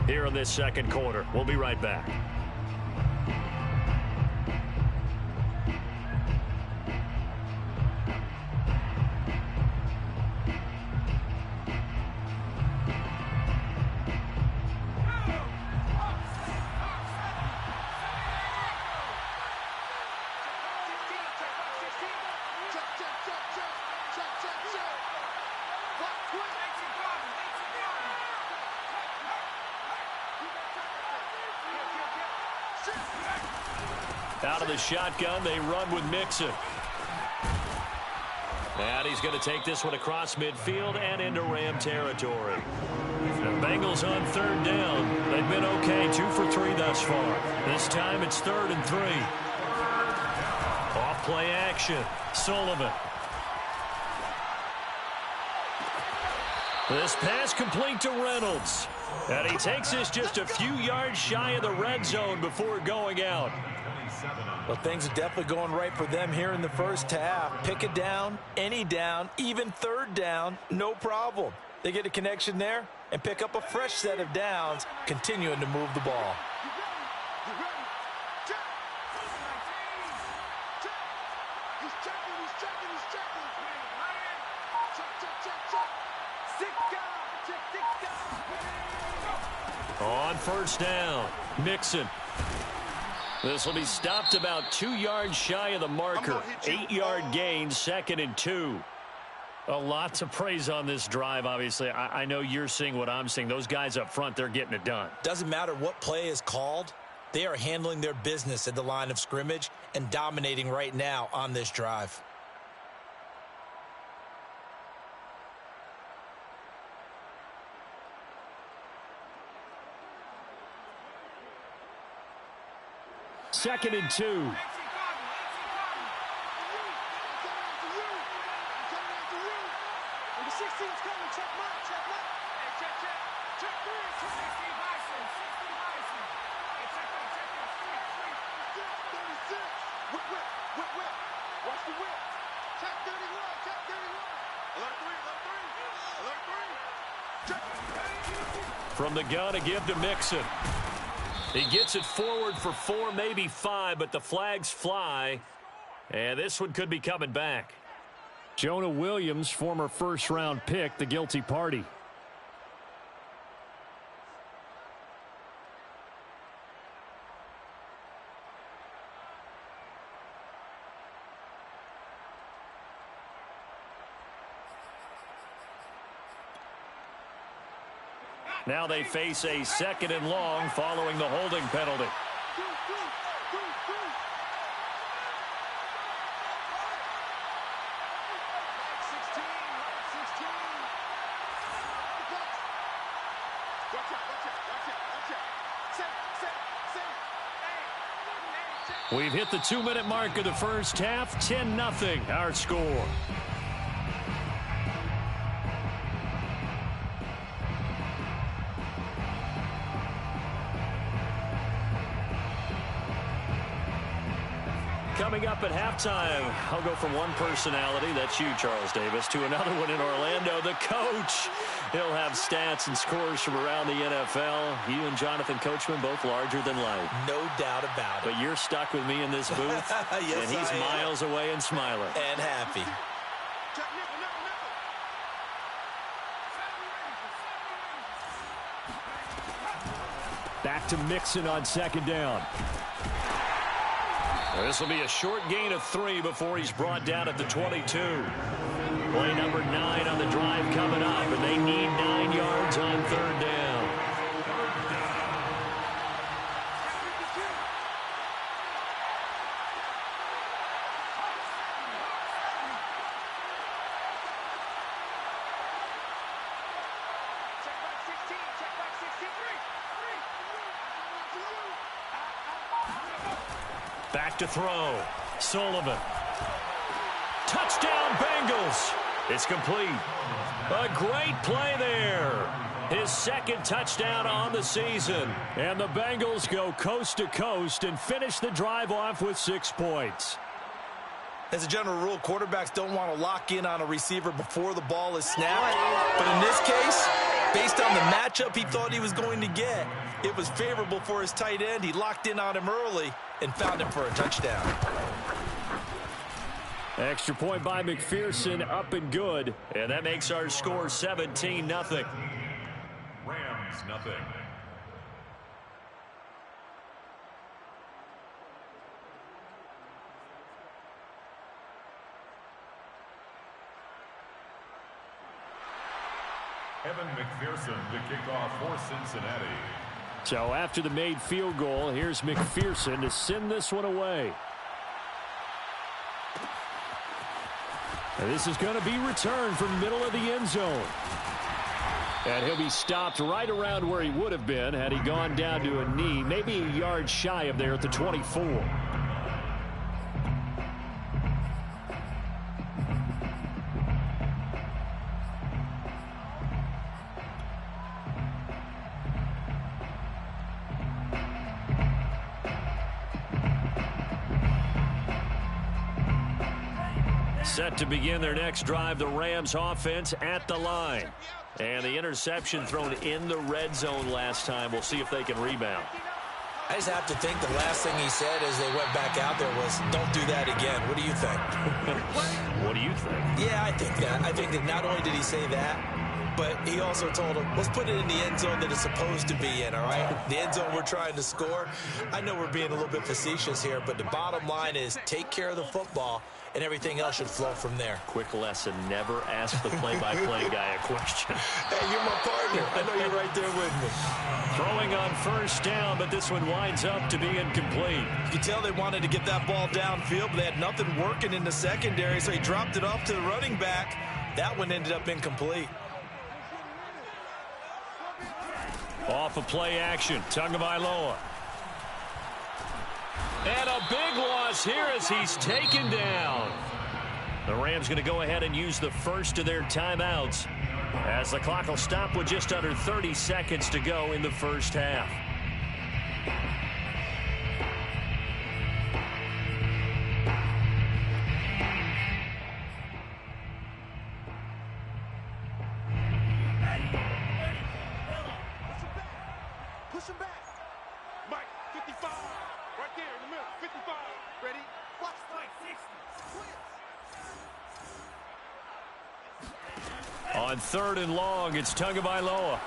here in this second quarter. We'll be right back. Out of the shotgun, they run with Mixon. And he's going to take this one across midfield and into Ram territory. The Bengals on third down. They've been okay, 2 for 3 thus far. This time it's 3rd and 3. Off play action. Sullivan. This pass complete to Reynolds. And he takes this just a few yards shy of the red zone before going out. Well, things are definitely going right for them here in the first half. Pick a down, any down, even 3rd down, no problem. They get a connection there and pick up a fresh set of downs, continuing to move the ball. On first down, Mixon. This will be stopped about 2 yards shy of the marker. 8-yard gain, 2nd and 2. A lot to praise on this drive, obviously. I know you're seeing what I'm seeing. Those guys up front, they're getting it done. Doesn't matter what play is called. They are handling their business at the line of scrimmage and dominating right now on this drive. Second and 2. From the gun, a give to Mixon. He gets it forward for 4, maybe 5, but the flags fly. And this one could be coming back. Jonah Williams, former first-round pick, the guilty party. Now they face a 2nd and long following the holding penalty. We've hit the 2-minute mark of the first half. 10-0 our score. Coming up at halftime, I'll go from one personality, that's you, Charles Davis, to another one in Orlando, the coach. He'll have stats and scores from around the NFL. You and Jonathan Coachman, both larger than life. No doubt about it. But you're stuck with me in this booth, yes, and he's miles away and smiling. And happy. Back to Mixon on 2nd down. This will be a short gain of 3 before he's brought down at the 22. Play number 9 on the drive coming up, and they need 9 yards on 3rd down. Back to throw. Sullivan. Touchdown, Bengals. It's complete. A great play there. His 2nd touchdown on the season. And the Bengals go coast to coast and finish the drive off with 6 points. As a general rule, quarterbacks don't want to lock in on a receiver before the ball is snapped. But in this case, Based on the matchup he thought he was going to get, it was favorable for his tight end. He locked in on him early and found him for a touchdown. Extra point by McPherson, up and good. And that makes our score 17-0. Rams, nothing. Evan McPherson to kick off for Cincinnati. So after the made field goal, here's McPherson to send this one away. And this is going to be returned from the middle of the end zone. And he'll be stopped right around where he would have been had he gone down to a knee, maybe a yard shy of there at the 24. Set to begin their next drive, the Rams offense at the line. And the interception thrown in the red zone last time. We'll see if they can rebound. I just have to think the last thing he said as they went back out there was, don't do that again. What do you think? What do you think? Yeah, I think that. I think that not only did he say that, but he also told him, let's put it in the end zone that it's supposed to be in, all right? The end zone we're trying to score. I know we're being a little bit facetious here, but the bottom line is take care of the football, and everything else should flow from there. Quick lesson, never ask the play-by-play guy a question. Hey, you're my partner. I know you're right there with me. Throwing on first down, but this one winds up to be incomplete. You can tell they wanted to get that ball downfield, but they had nothing working in the secondary, so he dropped it off to the running back. That one ended up incomplete. Off of play action, Tagovailoa. And a big loss here as he's taken down. The Rams going to go ahead and use the first of their timeouts as the clock will stop with just under 30 seconds to go in the first half. Push him back. Mike, 55. Right there in the middle. 55. Ready? Watch Mike, 60. On third and long, it's Tagovailoa.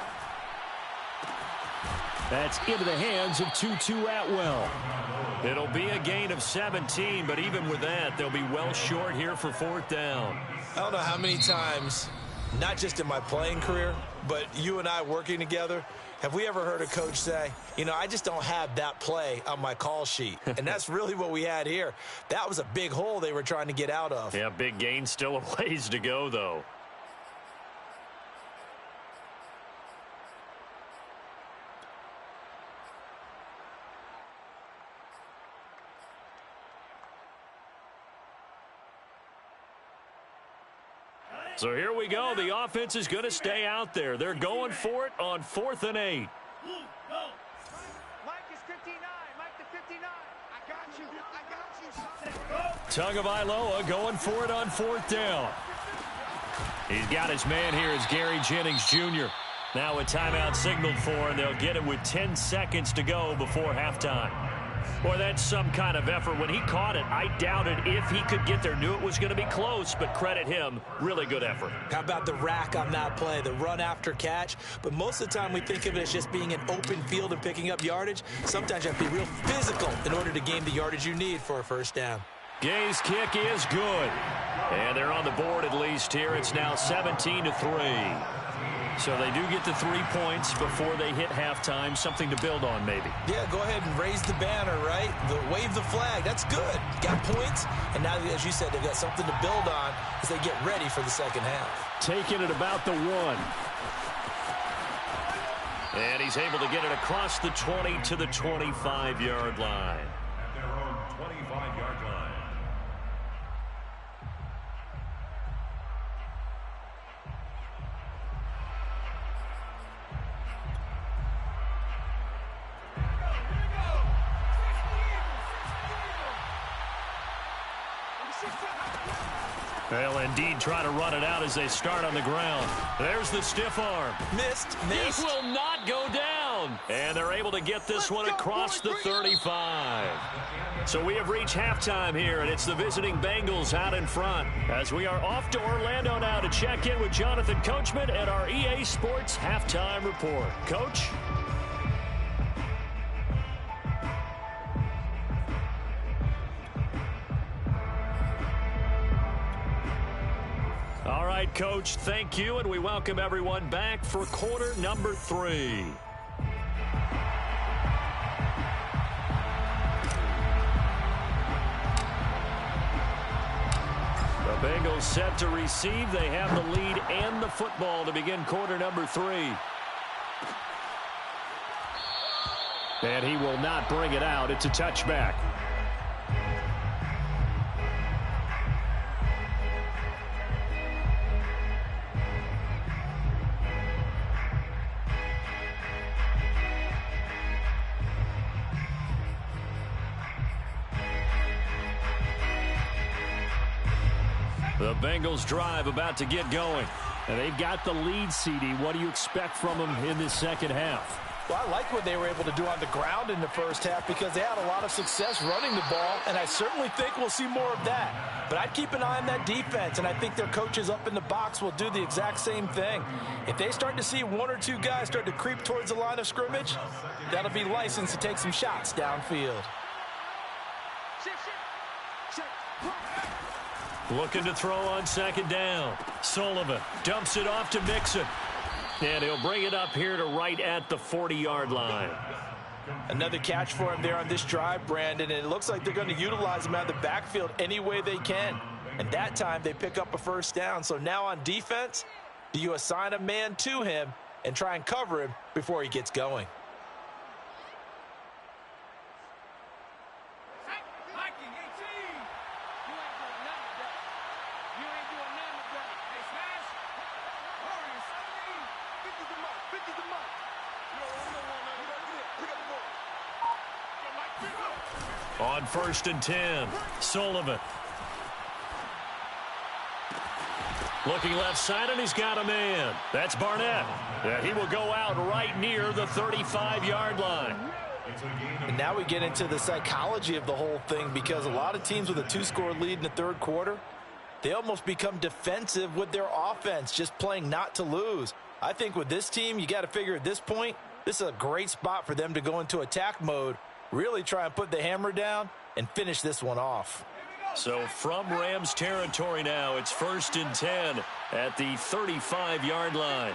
That's into the hands of Tutu Atwell. It'll be a gain of 17, but even with that, they'll be well short here for fourth down. I don't know how many times, not just in my playing career, but you and I working together, have we ever heard a coach say, you know, I just don't have that play on my call sheet. And that's really what we had here. That was a big hole they were trying to get out of. Yeah, big gain, still a ways to go, though. So here we go. The offense is going to stay out there. They're going for it on 4th and 8. Mike is 59. Mike to 59. I got you. Tagovailoa going for it on 4th down. He's got his man here as Gary Jennings Jr. Now a timeout signaled for, and they'll get it with 10 seconds to go before halftime. Boy, that's some kind of effort. When he caught it, I doubted if he could get there. Knew it was going to be close, but credit him. Really good effort. How about the rack on that play, the run after catch? But most of the time we think of it as just being an open field and picking up yardage. Sometimes you have to be real physical in order to gain the yardage you need for a first down. Gay's kick is good. And they're on the board at least here. It's now 17-3. So they do get the 3 points before they hit halftime. Something to build on, maybe. Yeah, go ahead and raise the banner, right? Wave the flag. That's good. Got points. And now, as you said, they've got something to build on as they get ready for the second half. Taking it about the 1. And he's able to get it across the 20 to the 25-yard line. At their own 25-yard line. They'll indeed try to run it out as they start on the ground. There's the stiff arm. Missed. It will not go down. And they're able to get this one across the 35. So we have reached halftime here, and it's the visiting Bengals out in front. As we are off to Orlando now to check in with Jonathan Coachman and our EA Sports Halftime Report. Coach? All right, Coach, thank you, and we welcome everyone back for quarter number 3. The Bengals set to receive. They have the lead and the football to begin quarter number 3. And he will not bring it out. It's a touchback. The Bengals drive about to get going. And they've got the lead, CD. What do you expect from them in this second half? Well, I like what they were able to do on the ground in the first half because they had a lot of success running the ball, and I certainly think we'll see more of that. But I'd keep an eye on that defense, and I think their coaches up in the box will do the exact same thing. If they start to see one or two guys start to creep towards the line of scrimmage, that'll be licensed to take some shots downfield. Looking to throw on second down. Sullivan dumps it off to Mixon. And he'll bring it up here to right at the 40-yard line. Another catch for him there on this drive, Brandon, and it looks like they're going to utilize him out of the backfield any way they can. And that time they pick up a first down. So now on defense, do you assign a man to him and try and cover him before he gets going? On 1st and 10, Sullivan. Looking left side, and he's got a man. That's Barnett. He will go out right near the 35-yard line. And now we get into the psychology of the whole thing because a lot of teams with a 2-score lead in the third quarter, they almost become defensive with their offense, just playing not to lose. I think with this team, you got to figure at this point, this is a great spot for them to go into attack mode, really try and put the hammer down and finish this one off. So from Rams territory now, it's 1st and 10 at the 35-yard line.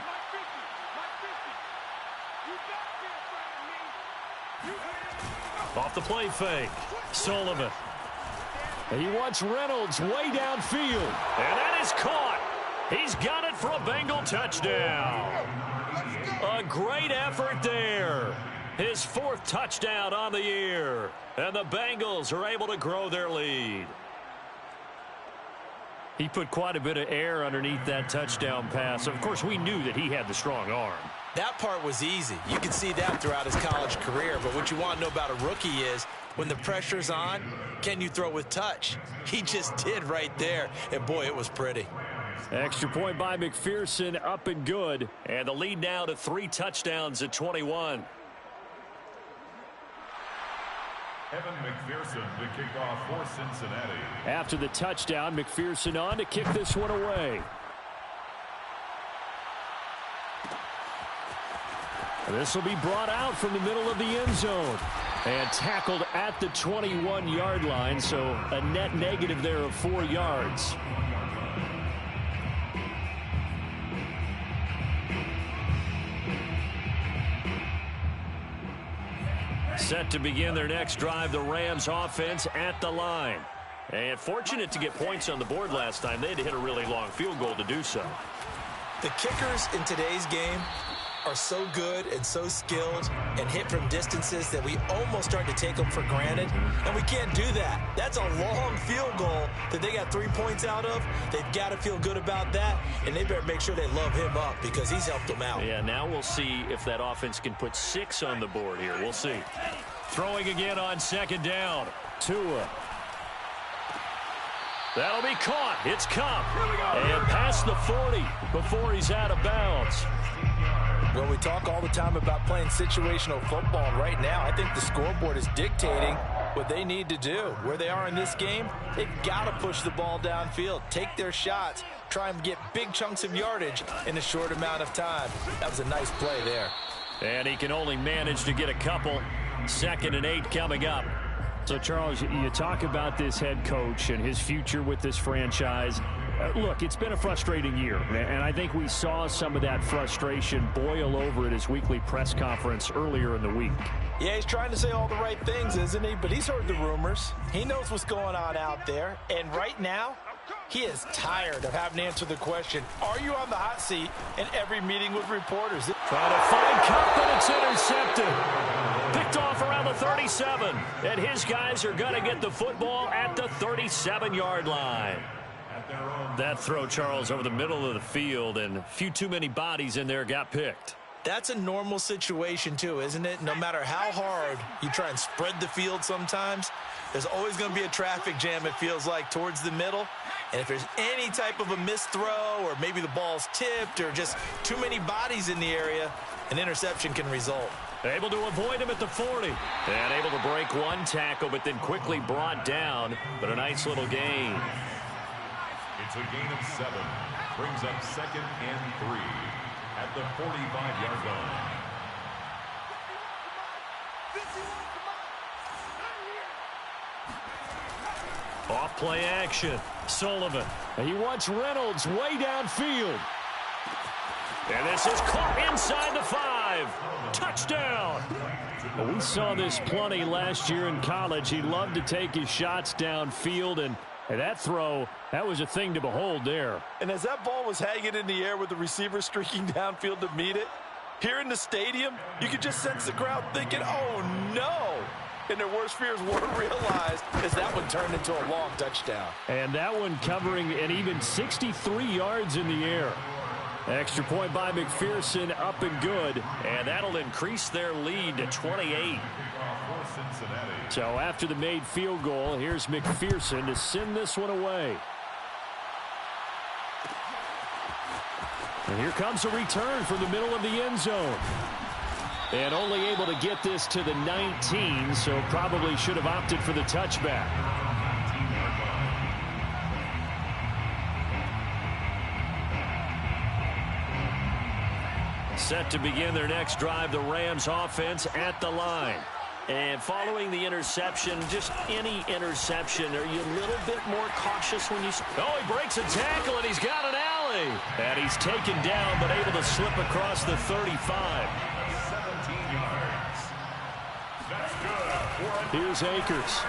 Off the play fake, Sullivan. He wants Reynolds way downfield, and that is caught. He's got it for a Bengal touchdown. A great effort there. His 4th touchdown on the year. And the Bengals are able to grow their lead. He put quite a bit of air underneath that touchdown pass. Of course, we knew that he had the strong arm. That part was easy. You can see that throughout his college career. But what you want to know about a rookie is when the pressure's on, can you throw with touch? He just did right there. And, boy, it was pretty. Extra point by McPherson, up and good. And the lead now to 3 touchdowns at 21. Evan McPherson, the kickoff for Cincinnati. After the touchdown, McPherson on to kick this one away. This will be brought out from the middle of the end zone and tackled at the 21-yard line, so a net negative there of 4 yards. Set to begin their next drive, the Rams offense at the line. And fortunate to get points on the board last time. They had to hit a really long field goal to do so. The kickers in today's game are so good and so skilled and hit from distances that we almost start to take them for granted, and we can't do that. That's a long field goal that they got 3 points out of. They've got to feel good about that, and they better make sure they love him up because he's helped them out. Yeah, now we'll see if that offense can put 6 on the board here. We'll see. Throwing again on second down. Tua. That'll be caught. It's Cup. And past the 40 before he's out of bounds. Well, we talk all the time about playing situational football. Right now, I think the scoreboard is dictating what they need to do. Where they are in this game, they've got to push the ball downfield, take their shots, try and get big chunks of yardage in a short amount of time. That was a nice play there. And he can only manage to get a couple. 2nd and 8 coming up. So, Charles, you talk about this head coach and his future with this franchise. Look, it's been a frustrating year, and I think we saw some of that frustration boil over at his weekly press conference earlier in the week. Yeah, he's trying to say all the right things, isn't he? But he's heard the rumors. He knows what's going on out there. And right now, he is tired of having to answer the question, are you on the hot seat in every meeting with reporters? Trying to find Cup, and it's intercepted. Picked off around the 37. And his guys are going to get the football at the 37-yard line. That throw, Charles, over the middle of the field, and a few too many bodies in there got picked. That's a normal situation, too, isn't it? No matter how hard you try and spread the field sometimes, there's always going to be a traffic jam, it feels like, towards the middle. And if there's any type of a missed throw or maybe the ball's tipped or just too many bodies in the area, an interception can result. Able to avoid him at the 40. And able to break one tackle, but then quickly brought down. But a nice little gain. It's a gain of 7. Brings up 2nd and 3 at the 45-yard line. Off play action. Sullivan. And he wants Reynolds way downfield. And this is caught inside the 5. Touchdown. Well, we saw this plenty last year in college. He loved to take his shots downfield, and that throw, that was a thing to behold there. And as that ball was hanging in the air with the receiver streaking downfield to meet it, here in the stadium, you could just sense the crowd thinking, oh, no. And their worst fears weren't realized as that one turned into a long touchdown. And that one covering an even 63 yards in the air. Extra point by McPherson, up and good. And that'll increase their lead to 28. So after the made field goal, here's McPherson to send this one away. And here comes a return from the middle of the end zone. And only able to get this to the 19, so probably should have opted for the touchback. Set to begin their next drive, the Rams offense at the line. And following the interception, just any interception, are you a little bit more cautious when you... Oh, he breaks a tackle, and he's got an alley. And he's taken down, but able to slip across the 35. 17 yards. That's good. Here's Akers.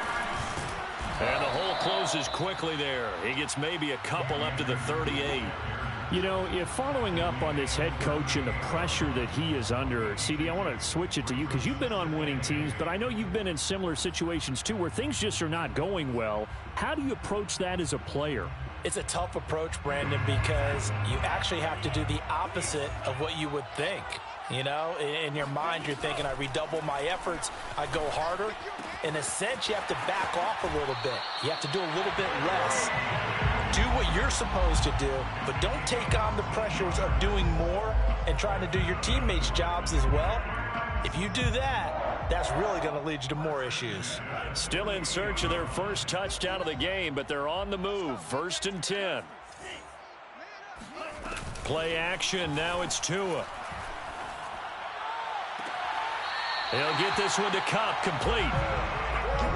And the hole closes quickly there. He gets maybe a couple up to the 38. You know, if following up on this head coach and the pressure that he is under, CD, I want to switch it to you because you've been on winning teams, but I know you've been in similar situations too where things just are not going well. How do you approach that as a player? It's a tough approach, Brandon, because you actually have to do the opposite of what you would think. You know, in your mind, you're thinking, I redouble my efforts, I go harder. In a sense, you have to back off a little bit. You have to do a little bit less. Do what you're supposed to do, but don't take on the pressures of doing more and trying to do your teammates' jobs as well. If you do that, that's really going to lead you to more issues. Still in search of their first touchdown of the game, but they're on the move. 1st and 10. Play action. Now it's Tua. He'll get this one to Cup, complete.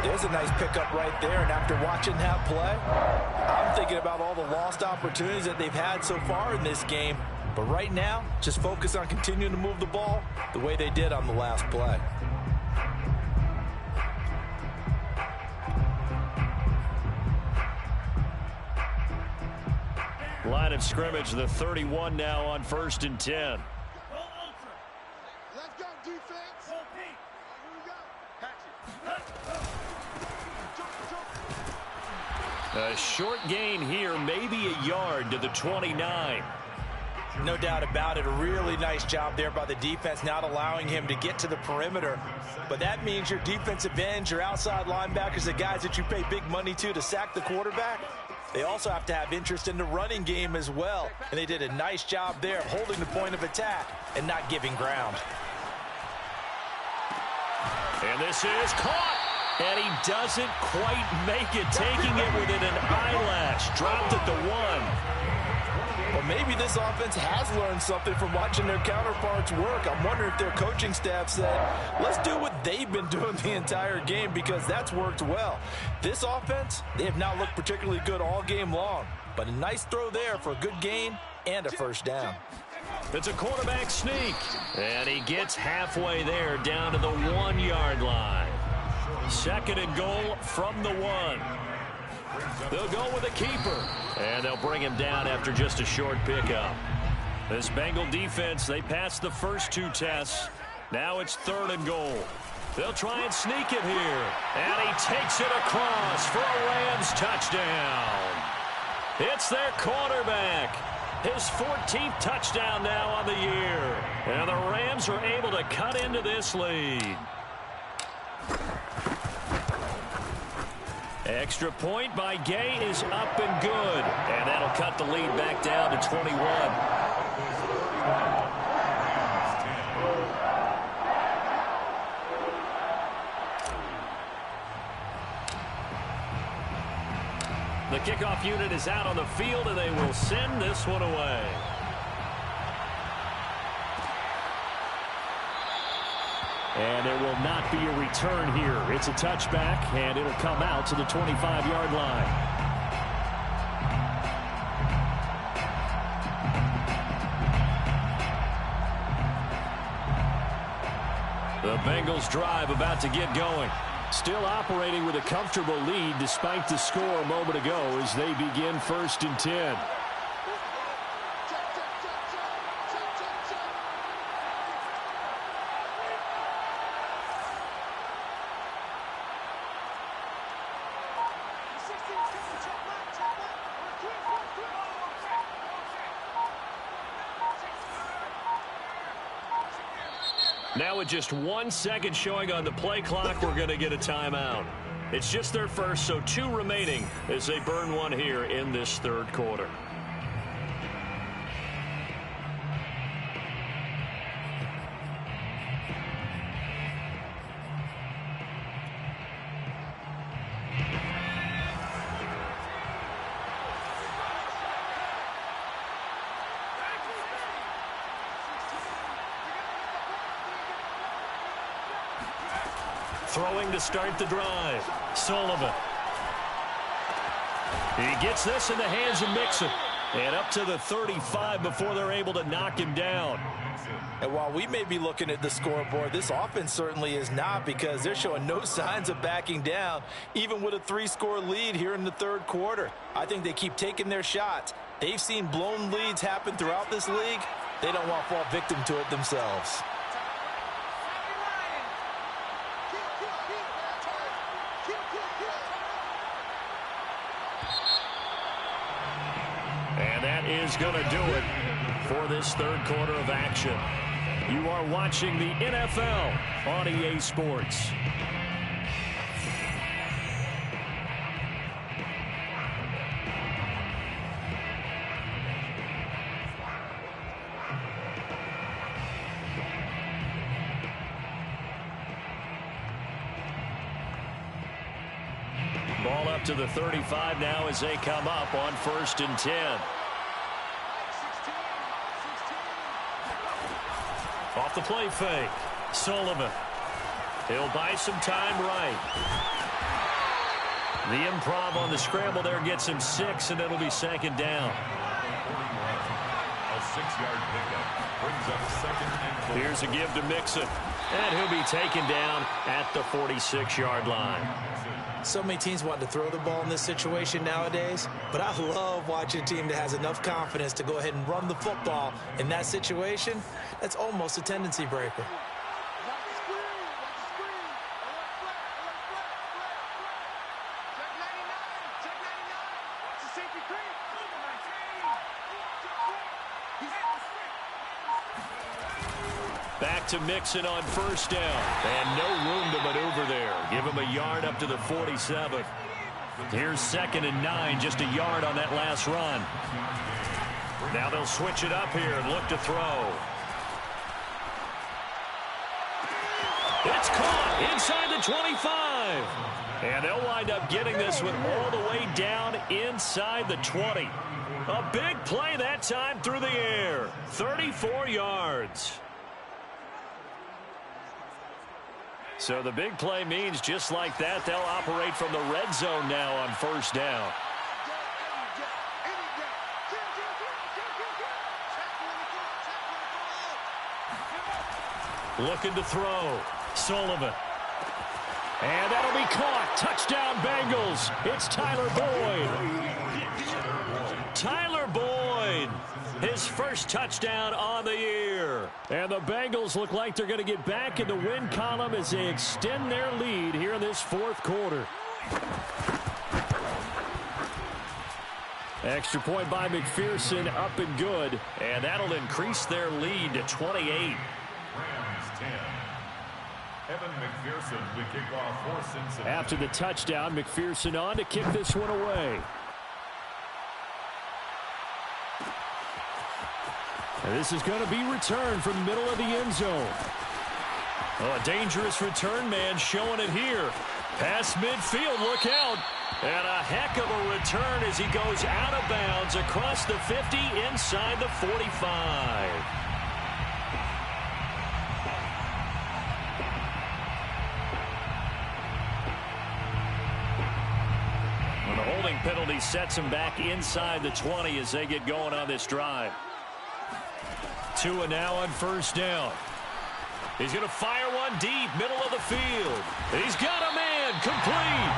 There's a nice pickup right there, and after watching that play, I'm thinking about all the lost opportunities that they've had so far in this game. But right now, just focus on continuing to move the ball the way they did on the last play. Line of scrimmage, the 31 now on 1st and 10. Let's go, defense. Here we go. A short gain here, maybe a yard to the 29. No doubt about it. A really nice job there by the defense, not allowing him to get to the perimeter. But that means your defensive ends, your outside linebackers, the guys that you pay big money to sack the quarterback, They also have to have interest in the running game as well. And they did a nice job there of holding the point of attack and not giving ground. And this is caught. And he doesn't quite make it, taking it within an eyelash. Dropped at the 1. Well, maybe this offense has learned something from watching their counterparts work. I'm wondering if their coaching staff said, let's do what they've been doing the entire game, because that's worked well. This offense, they have not looked particularly good all game long. But a nice throw there for a good gain and a first down. It's a quarterback sneak. And he gets halfway there, down to the 1-yard line. 2nd and goal from the 1. They'll go with a keeper. And they'll bring him down after just a short pickup. This Bengal defense, they passed the first 2 tests. Now it's 3rd and goal. They'll try and sneak it here. And he takes it across for a Rams touchdown. It's their quarterback. His 14th touchdown now on the year. And the Rams are able to cut into this lead. Extra point by Gay is up and good. And that'll cut the lead back down to 21. The kickoff unit is out on the field, and they will send this one away. And there will not be a return here. It's a touchback, and it'll come out to the 25-yard line. The Bengals drive about to get going. Still operating with a comfortable lead despite the score a moment ago as they begin 1st and 10. Now with just 1 second showing on the play clock, we're going to get a timeout. It's just their first, so 2 remaining as they burn one here in this 3rd quarter. Throwing to start the drive. Sullivan. He gets this in the hands of Mixon. And up to the 35 before they're able to knock him down. And while we may be looking at the scoreboard, this offense certainly is not, because they're showing no signs of backing down, even with a 3-score lead here in the 3rd quarter. I think they keep taking their shots. They've seen blown leads happen throughout this league. They don't want to fall victim to it themselves. And that is going to do it for this 3rd quarter of action. You are watching the NFL on EA Sports. Ball up to the 35 now as they come up on 1st and 10. Off the play fake. Sullivan. He'll buy some time right. The improv on the scramble there gets him 6, and it'll be 2nd down. A 6-yard pickup brings up 2nd and 4. Here's a give to Mixon. And he'll be taken down at the 46-yard line. So many teams want to throw the ball in this situation nowadays, but I love watching a team that has enough confidence to go ahead and run the football in that situation. That's almost a tendency breaker. Back to Mixon on 1st down. And no room to maneuver there. Give him a yard up to the 47. Here's 2nd and 9, just a yard on that last run. Now they'll switch it up here and look to throw. It's caught inside the 25. And they'll wind up getting this one all the way down inside the 20. A big play that time through the air. 34 yards. So the big play means just like that, they'll operate from the red zone now on 1st down. Looking to throw. Sullivan. And that'll be caught. Touchdown, Bengals. It's Tyler Boyd. Tyler Boyd. His first touchdown on the year. And the Bengals look like they're going to get back in the win column as they extend their lead here in this 4th quarter. Extra point by McPherson, up and good. And that'll increase their lead to 28. Rams 10. Evan McPherson to kick off for Cincinnati. After the touchdown, McPherson on to kick this one away. And this is going to be returned from the middle of the end zone. Oh, a dangerous return man showing it here. Past midfield, look out. And a heck of a return as he goes out of bounds across the 50 inside the 45. Penalty sets him back inside the 20 as they get going on this drive. Tua now on 1st down. He's going to fire one deep, middle of the field. He's got a man, complete.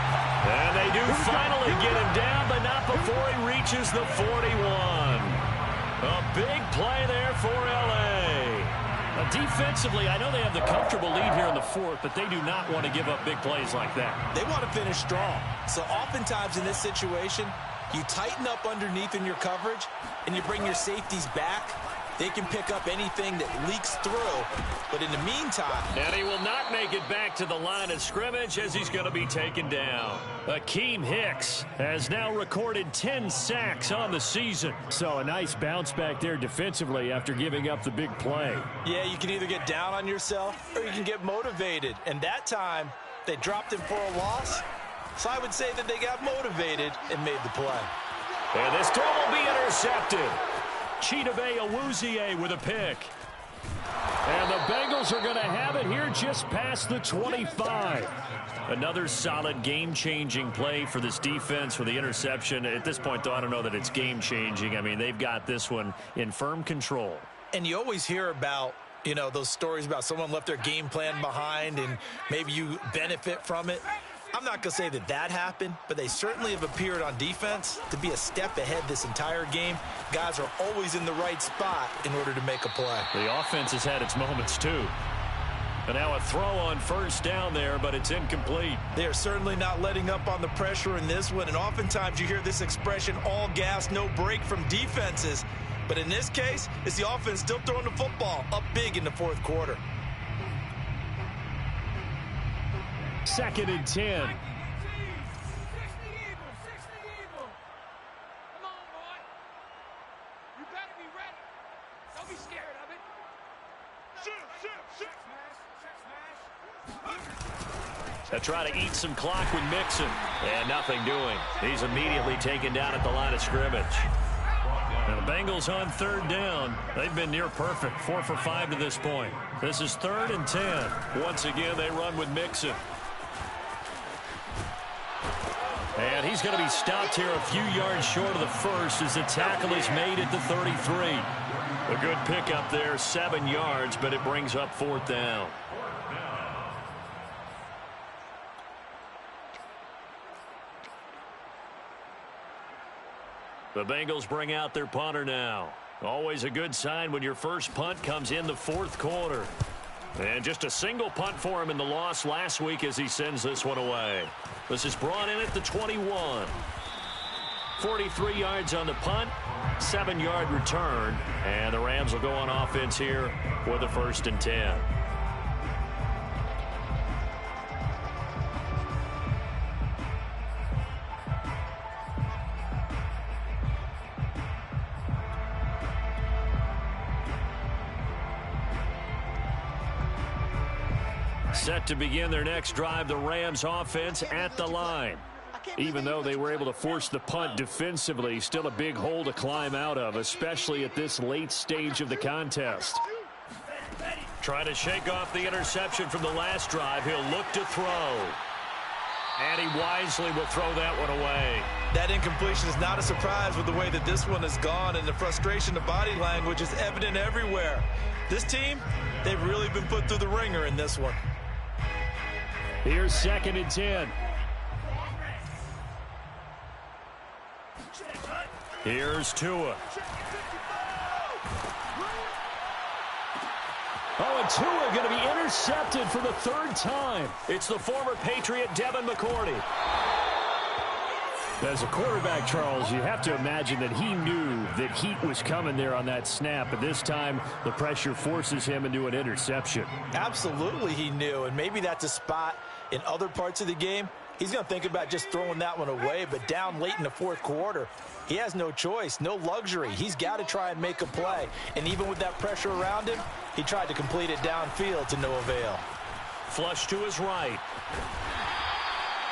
And they do finally get him down, but not before he reaches the 41. A big play there for L.A. Defensively, I know they have the comfortable lead here in the 4th, but they do not want to give up big plays like that. They want to finish strong. So oftentimes in this situation, you tighten up underneath in your coverage, and you bring your safeties back. They can pick up anything that leaks through. But in the meantime... And he will not make it back to the line of scrimmage as he's going to be taken down. Akeem Hicks has now recorded 10 sacks on the season. So a nice bounce back there defensively after giving up the big play. Yeah, you can either get down on yourself or you can get motivated. And that time, they dropped him for a loss. So I would say that they got motivated and made the play. And this throw will be intercepted. Chidobe Awuzie with a pick. And the Bengals are going to have it here just past the 25. Another solid game-changing play for this defense with the interception. At this point, though, I don't know that it's game-changing. I mean, they've got this one in firm control. And you always hear about, you know, those stories about someone left their game plan behind and maybe you benefit from it. I'm not going to say that that happened, but they certainly have appeared on defense to be a step ahead this entire game. Guys are always in the right spot in order to make a play. The offense has had its moments, too. And now a throw on 1st down there, but it's incomplete. They are certainly not letting up on the pressure in this one, and oftentimes you hear this expression, all gas, no break from defenses. But in this case, it's the offense still throwing the football up big in the 4th quarter. 2nd and 10. Come on, boy. You better be ready. Don't be scared of it. They'll try to eat some clock with Mixon. And nothing doing. He's immediately taken down at the line of scrimmage. Now the Bengals on 3rd down. They've been near perfect. 4 for 5 to this point. This is 3rd and 10. Once again, they run with Mixon. And he's going to be stopped here a few yards short of the first as the tackle is made at the 33. A good pickup there, 7 yards, but it brings up 4th down. The Bengals bring out their punter now. Always a good sign when your first punt comes in the 4th quarter. And just a single punt for him in the loss last week as he sends this one away. This is brought in at the 21. 43 yards on the punt, 7-yard return, and the Rams will go on offense here with a 1st and 10. Set to begin their next drive, the Rams offense at the line. Even though they were able to force the punt defensively, still a big hole to climb out of, especially at this late stage of the contest. Trying to shake off the interception from the last drive. He'll look to throw. And he wisely will throw that one away. That incompletion is not a surprise with the way that this one has gone, and the frustration of body language is evident everywhere. This team, they've really been put through the ringer in this one. Here's 2nd and 10. Here's Tua. Oh, and Tua going to be intercepted for the 3rd time. It's the former Patriot Devin McCourty. As a quarterback, Charles, you have to imagine that he knew that heat was coming there on that snap. But this time, the pressure forces him into an interception. Absolutely he knew, and maybe that's a spot in other parts of the game. He's going to think about just throwing that one away, but down late in the 4th quarter, he has no choice, no luxury. He's got to try and make a play. And even with that pressure around him, he tried to complete it downfield to no avail. Flush to his right.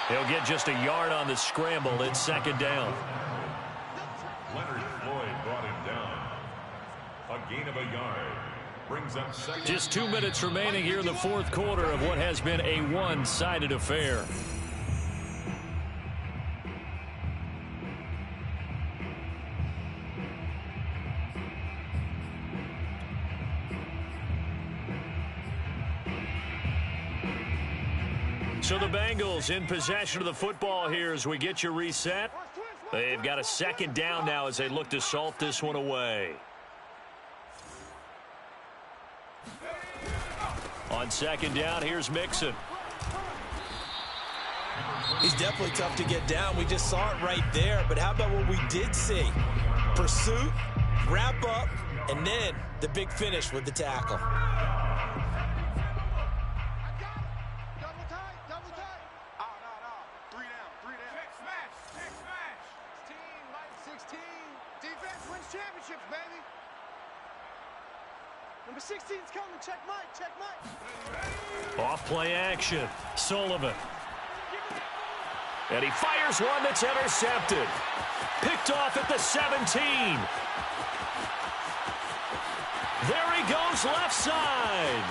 He'll get just a yard on the scramble. It's 2nd down. Leonard Floyd brought him down. A gain of a yard. Brings up 2nd. Just 2 minutes remaining here in the 4th quarter of what has been a one-sided affair. So the Bengals in possession of the football here as we get you reset. They've got a 2nd down now as they look to salt this one away. On 2nd down, here's Mixon. He's definitely tough to get down. We just saw it right there. But how about what we did see? Pursuit, wrap up, and then the big finish with the tackle. Championships, baby. Number 16's coming. Check Mike. Check Mike. Off play action. Sullivan. And he fires one that's intercepted. Picked off at the 17. There he goes left side.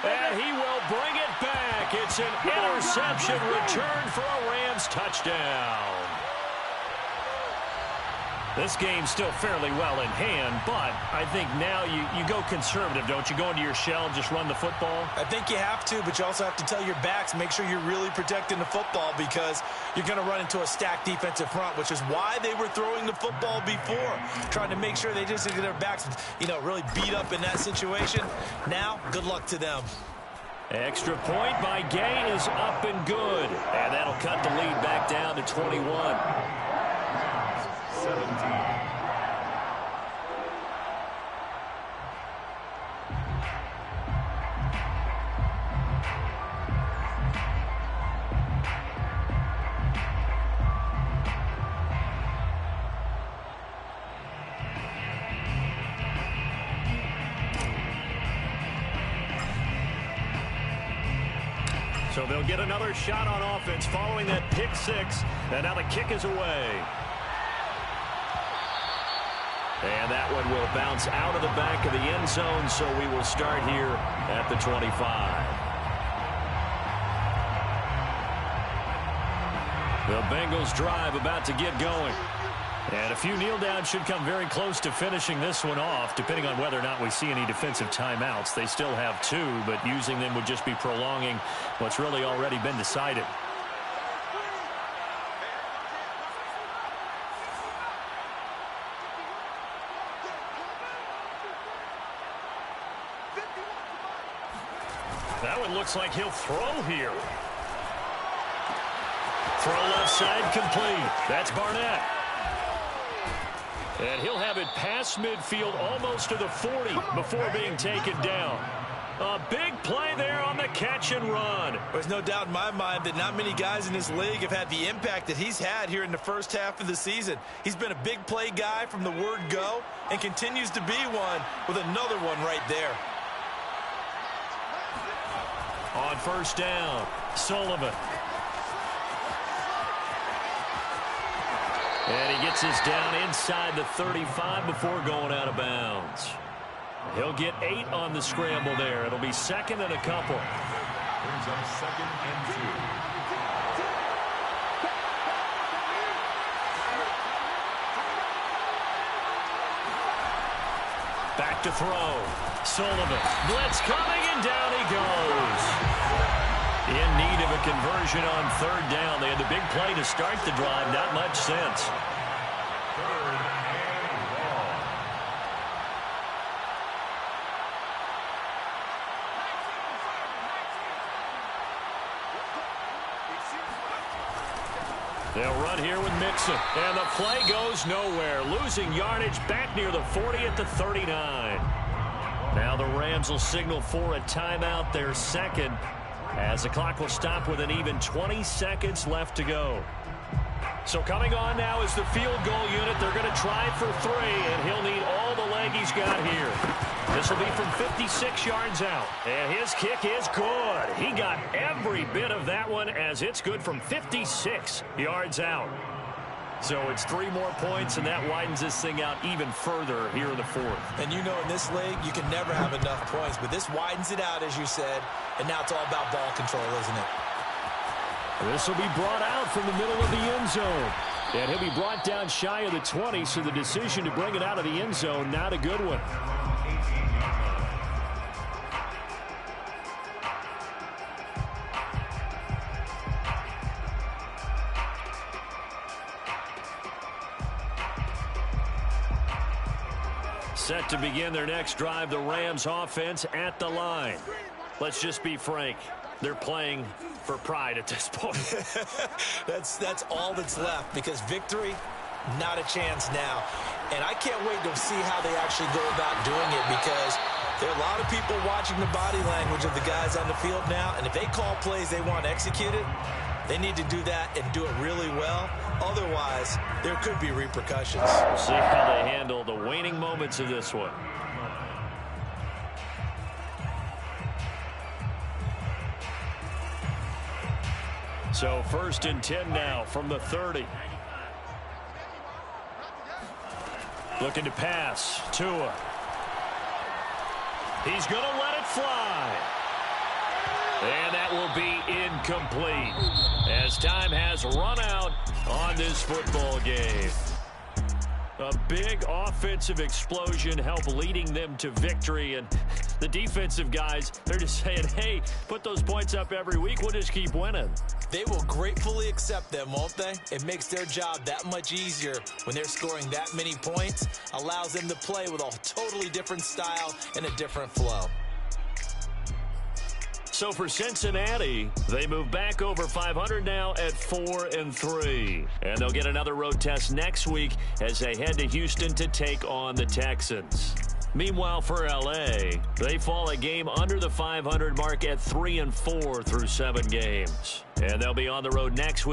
And he will bring it back. It's an interception return for a Rams touchdown. This game's still fairly well in hand, but I think now you go conservative, don't you? Go into your shell and just run the football? I think you have to, but you also have to tell your backs, make sure you're really protecting the football because you're going to run into a stacked defensive front, which is why they were throwing the football before, trying to make sure they just get their backs, really beat up in that situation. Now, good luck to them. Extra point by Gay is up and good, and that'll cut the lead back down to 21. 17. So they'll get another shot on offense following that pick six, and now the kick is away. And that one will bounce out of the back of the end zone, so we will start here at the 25. The Bengals drive about to get going. And a few kneel downs should come very close to finishing this one off, depending on whether or not we see any defensive timeouts. They still have 2, but using them would just be prolonging what's really already been decided. That one looks like he'll throw here. Throw left side complete. That's Barnett. And he'll have it past midfield almost to the 40 before being taken down. A big play there on the catch and run. There's no doubt in my mind that not many guys in this league have had the impact that he's had here in the first half of the season. He's been a big play guy from the word go and continues to be one with another one right there. On first down, Sullivan. And he gets this down inside the 35 before going out of bounds. He'll get 8 on the scramble there. It'll be second and a couple. Brings up second and 2. Back to throw. Sullivan. Blitz coming, and down he goes. In need of a conversion on third down. They had the big play to start the drive. Not much sense. Third and long. They'll run here with Mixon. And the play goes nowhere. Losing yardage back near the 40 at the 39. Now the Rams will signal for a timeout, their second, as the clock will stop with an even 20 seconds left to go. So coming on now is the field goal unit. They're going to try for 3, and he'll need all the leg he's got here. This will be from 56 yards out. And his kick is good. He got every bit of that one, as it's good from 56 yards out. So it's 3 more points, and that widens this thing out even further here in the fourth. And you know in this league, you can never have enough points, but this widens it out, as you said, and now it's all about ball control, isn't it? This will be brought out from the middle of the end zone. And he'll be brought down shy of the 20, so the decision to bring it out of the end zone, not a good one. Set to begin their next drive, the Rams offense at the line. Let's just be frank. They're playing for pride at this point. That's all that's left, because victory, not a chance now. And I can't wait to see how they actually go about doing it, because there are a lot of people watching the body language of the guys on the field now, and if they call plays they want executed, they need to do that and do it really well. Otherwise, there could be repercussions. We'll see how they handle the waning moments of this one. So first and 10 now from the 30. Looking to pass. Tua. He's going to let it fly. And that will be incomplete, as time has run out on this football game. A big offensive explosion helped leading them to victory. And the defensive guys, they're just saying, hey, put those points up every week. We'll just keep winning. They will gratefully accept them, won't they? It makes their job that much easier when they're scoring that many points. Allows them to play with a totally different style and a different flow. So for Cincinnati, they move back over 500 now at 4-3. And they'll get another road test next week as they head to Houston to take on the Texans. Meanwhile, for L.A., they fall a game under the 500 mark at 3-4 through 7 games. And they'll be on the road next week.